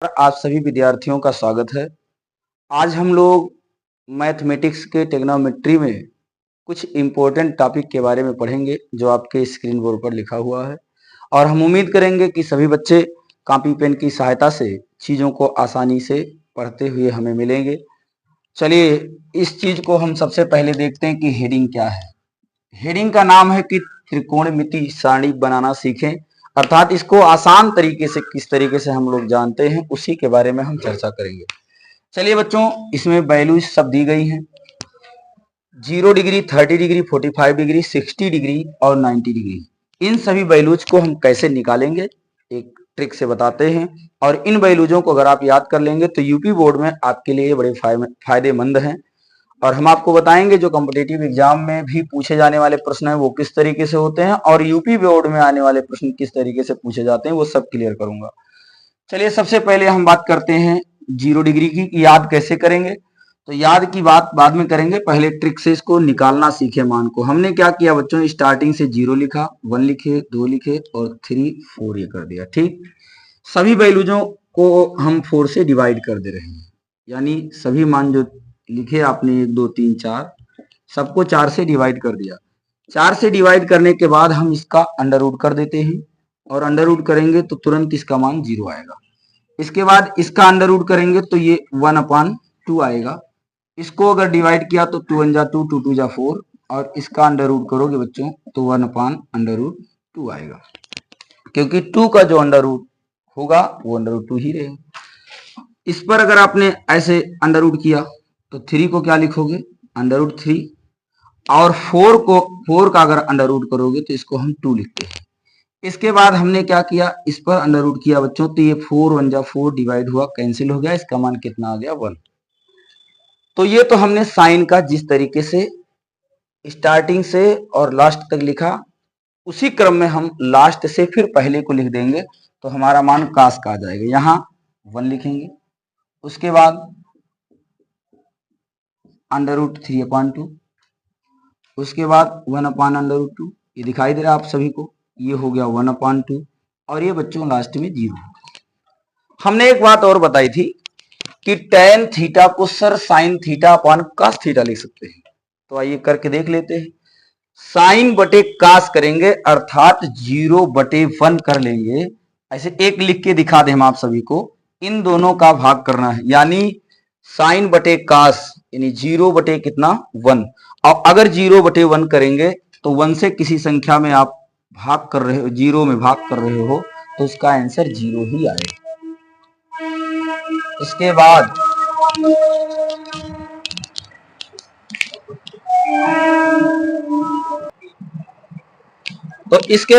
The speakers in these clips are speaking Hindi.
आप सभी विद्यार्थियों का स्वागत है। आज हम लोग मैथमेटिक्स के ट्रिग्नोमेट्री में कुछ इम्पोर्टेंट टॉपिक के बारे में पढ़ेंगे जो आपके स्क्रीन बोर्ड पर लिखा हुआ है और हम उम्मीद करेंगे कि सभी बच्चे कॉपी पेन की सहायता से चीज़ों को आसानी से पढ़ते हुए हमें मिलेंगे। चलिए इस चीज़ को हम सबसे पहले देखते हैं कि हेडिंग क्या है। हेडिंग का नाम है कि त्रिकोणमिति सारणी बनाना सीखें, अर्थात इसको आसान तरीके से किस तरीके से हम लोग जानते हैं उसी के बारे में हम चर्चा करेंगे। चलिए बच्चों, इसमें वैल्यूज सब दी गई हैं, 0 डिग्री, 30 डिग्री, 45 डिग्री, 60 डिग्री और 90 डिग्री। इन सभी वैल्यूज को हम कैसे निकालेंगे एक ट्रिक से बताते हैं, और इन वैल्यूजों को अगर आप याद कर लेंगे तो यूपी बोर्ड में आपके लिए बड़े फायदेमंद हैं। और हम आपको बताएंगे जो कॉम्पिटिटिव एग्जाम में भी पूछे जाने वाले प्रश्न हैं वो किस तरीके से होते हैं और यूपी बोर्ड में आने वाले प्रश्न किस तरीके से पूछे जाते हैं वो सब क्लियर करूंगा। चलिए सबसे पहले हम बात करते हैं 0 डिग्री की, याद कैसे करेंगे। तो याद की बात बाद में करेंगे, पहले ट्रिक से इसको निकालना सीखे मान को। हमने क्या किया बच्चों, स्टार्टिंग से 0 लिखा, 1 लिखे, 2 लिखे और 3, 4 ये कर दिया। ठीक, सभी वैल्यूजों को हम 4 से डिवाइड कर दे रहे हैं, यानी सभी मान जो लिखे आपने 1 2 3 4 सबको 4 से डिवाइड कर दिया। 4 से डिवाइड करने के बाद हम इसका अंडर रूट कर देते हैं, और अंडर रूट करेंगे तो तुरंत इसका मान 0 आएगा। इसके बाद इसका अंडर रूट करेंगे तो ये 1/2 आएगा। इसको अगर डिवाइड किया तो 2 1 जा 2, 2 2 जा 4, और इसका अंडर रूट करोगे बच्चों तो 1/√2 आएगा, क्योंकि 2 का जो अंडर रूट होगा वो अंडर रूट 2 ही रहेगा। इस पर अगर आपने ऐसे अंडर रूट किया तो 3 को क्या लिखोगे, अंडर रूट 3, और 4 का अगर अंडर रूट करोगे तो इसको हम 2 लिखते हैं। इसके बाद हमने क्या किया, इस पर अंडर रूट किया बच्चों तो ये 4 1 जा 4 डिवाइड हुआ, कैंसिल हो गया, इसका मान कितना आ गया 1। तो ये तो हमने साइन का जिस तरीके से स्टार्टिंग से और लास्ट तक लिखा उसी क्रम में हम लास्ट से फिर पहले को लिख देंगे तो हमारा मान कास का आ जाएगा। यहां 1 लिखेंगे, उसके बाद √3/2, उसके बाद 1/√2, ये दिखाई दे रहा है आप सभी को, ये हो गया 1/2, और ये बच्चों लास्ट में 0। हमने एक बात और बताई थी कि tan थीटा को sir sin theta upon cos theta लिख सकते हैं, तो आइए करके देख लेते हैं। साइन बटे कास करेंगे, अर्थात 0/1 कर लेंगे। ऐसे एक लिख के दिखा दें हम आप सभी को, इन दोनों का भाग करना है, यानी साइन बटे कास यानी 0 बटे कितना 1। और अगर 0/1 करेंगे तो 1 से किसी संख्या में आप भाग कर रहे हो, 0 में भाग कर रहे हो, तो इसका आंसर 0 ही आएगा। इसके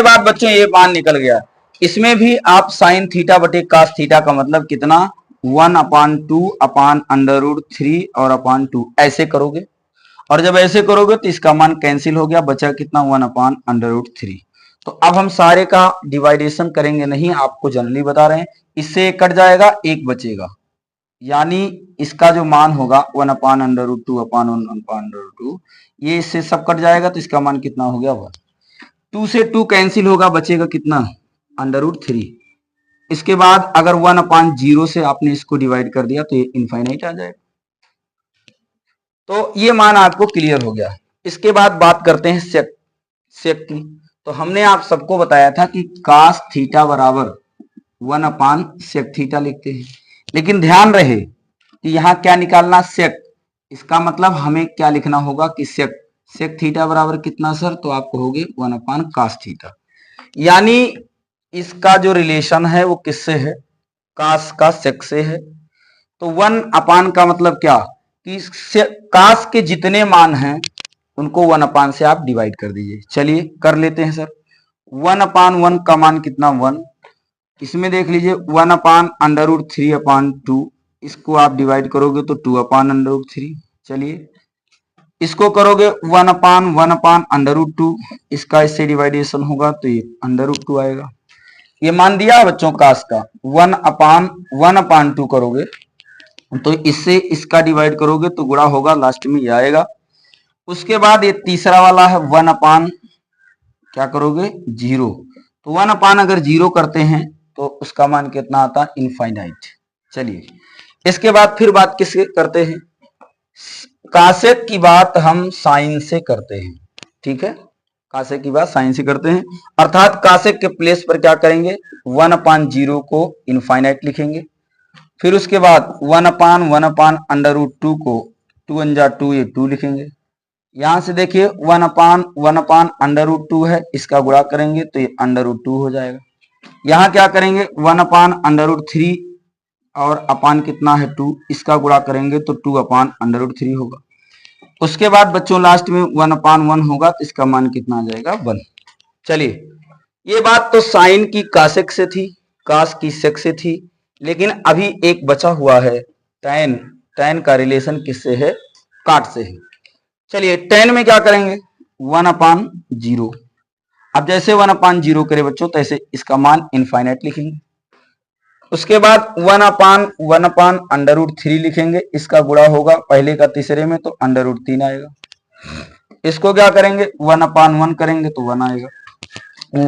बाद बच्चों ये मान निकल गया। इसमें भी आप साइन थीटा बटे कास थीटा का मतलब कितना 1/2/√3 और /2 ऐसे करोगे, और जब ऐसे करोगे तो इसका मान कैंसिल हो गया, बचा कितना 1/√3। तो अब हम सारे का डिवाइडेशन करेंगे नहीं, आपको जनरली बता रहे हैं, इससे एक कट जाएगा, एक बचेगा, यानी इसका जो मान होगा 1/√2/1/2, ये इससे सब कट जाएगा तो इसका मान कितना हो गया 1। 2 से 2 कैंसिल होगा, बचेगा कितना √3। इसके बाद अगर 1/0 से आपने इसको डिवाइड कर दिया तो ये इनफाइनाइट आ जाएगा। तो ये मान आपको क्लियर हो गया। इसके बाद बात करते हैं सेक की। तो हमने आप सबको बताया था कि कास थीटा बराबर 1/sec थीटा लिखते हैं, लेकिन ध्यान रहे कि यहाँ क्या निकालना सेक, इसका मतलब हमें क्या लिखना होगा कि सेक थीटा बराबर कितना सर, तो आप कहोगे 1/cos थीटा, यानी इसका जो रिलेशन है वो किससे है, कास का सेक से है। तो 1/, का मतलब क्या कि कास के जितने मान हैं उनको 1/, से आप डिवाइड कर दीजिए। चलिए कर लेते हैं सर। 1/1 का मान कितना 1, इसमें देख लीजिए 1/√3/2, इसको आप डिवाइड करोगे तो 2/√3। चलिए इसको करोगे 1/1/√2, इसका इससे डिवाइडेशन होगा तो ये √2 आएगा। ये मान दिया बच्चों कास का। 1/1/2 करोगे तो इससे इसका डिवाइड करोगे तो गुणा होगा, लास्ट में ये आएगा। उसके बाद ये तीसरा वाला है 1/, क्या करोगे 0, तो 1/, अगर 0 करते हैं तो उसका मान कितना आता है इनफाइनाइट। चलिए, इसके बाद फिर बात किससे करते हैं? कासेक की बात हम साइन से करते हैं। ठीक है, कासेक की बात साइन से करते हैं, अर्थात कासेक के प्लेस पर क्या करेंगे? 1/0 को इनफाइनाइट लिखेंगे। फिर उसके बाद 1/1/√2 को 2 × 2 ये 2 लिखेंगे। यहां से देखिए 1/1/√2 है, इसका गुणा करेंगे तो ये √2 हो जाएगा। यहाँ क्या करेंगे? 1/√3 और अपान कितना है 2, इसका गुणा करेंगे तो 2/√3 होगा। उसके बाद बच्चों लास्ट में 1/1 होगा तो इसका मान कितना आ जाएगा? 1। चलिए, ये बात तो साइन की कासेक से थी, कास की सेक से थी, लेकिन अभी एक बचा हुआ है टैन। टैन का रिलेशन किससे है? काट से है। चलिए, टैन में क्या करेंगे? 1/0। अब जैसे 1/0 करे बच्चों, तैसे इसका मान इनफाइनाइट लिखेंगे। उसके बाद 1/1/√3 लिखेंगे, इसका गुणा होगा पहले का तीसरे में तो √3 आएगा। इसको क्या करेंगे? 1/1 करेंगे तो 1 आएगा।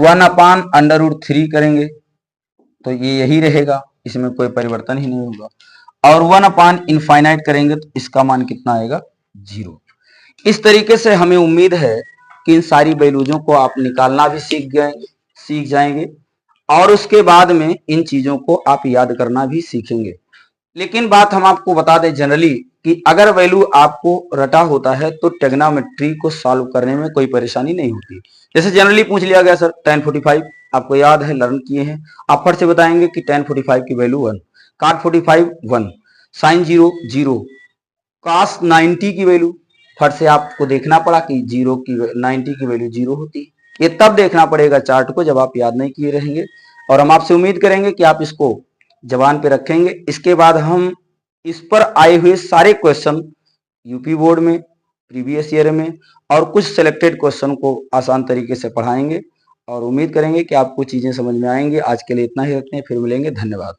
1/√3 करेंगे तो ये यही रहेगा, इसमें कोई परिवर्तन ही नहीं होगा। और 1/इनफाइनाइट करेंगे तो इसका मान कितना आएगा? 0। इस तरीके से हमें उम्मीद है कि इन सारी वैल्यूजों को आप निकालना भी सीख जाएंगे और उसके बाद में इन चीजों को आप याद करना भी सीखेंगे। लेकिन बात हम आपको बता दें जनरली कि अगर वैल्यू आपको रटा होता है तो ट्रिग्नोमेट्री को सॉल्व करने में कोई परेशानी नहीं होती। जैसे जनरली पूछ लिया गया सर tan 45 आपको याद है, लर्न किए हैं, आप फट से बताएंगे कि tan 45 की वैल्यू 1, cot 45 1, sin 0 0, cos 90 की वैल्यू फट से आपको देखना पड़ा कि 90 की वैल्यू 0 होती है। ये तब देखना पड़ेगा चार्ट को जब आप याद नहीं किए रहेंगे, और हम आपसे उम्मीद करेंगे कि आप इसको जबान पे रखेंगे। इसके बाद हम इस पर आए हुए सारे क्वेश्चन यूपी बोर्ड में, प्रीवियस ईयर में और कुछ सिलेक्टेड क्वेश्चन को आसान तरीके से पढ़ाएंगे और उम्मीद करेंगे कि आपको चीजें समझ में आएंगी। आज के लिए इतना ही रखते हैं, फिर मिलेंगे। धन्यवाद।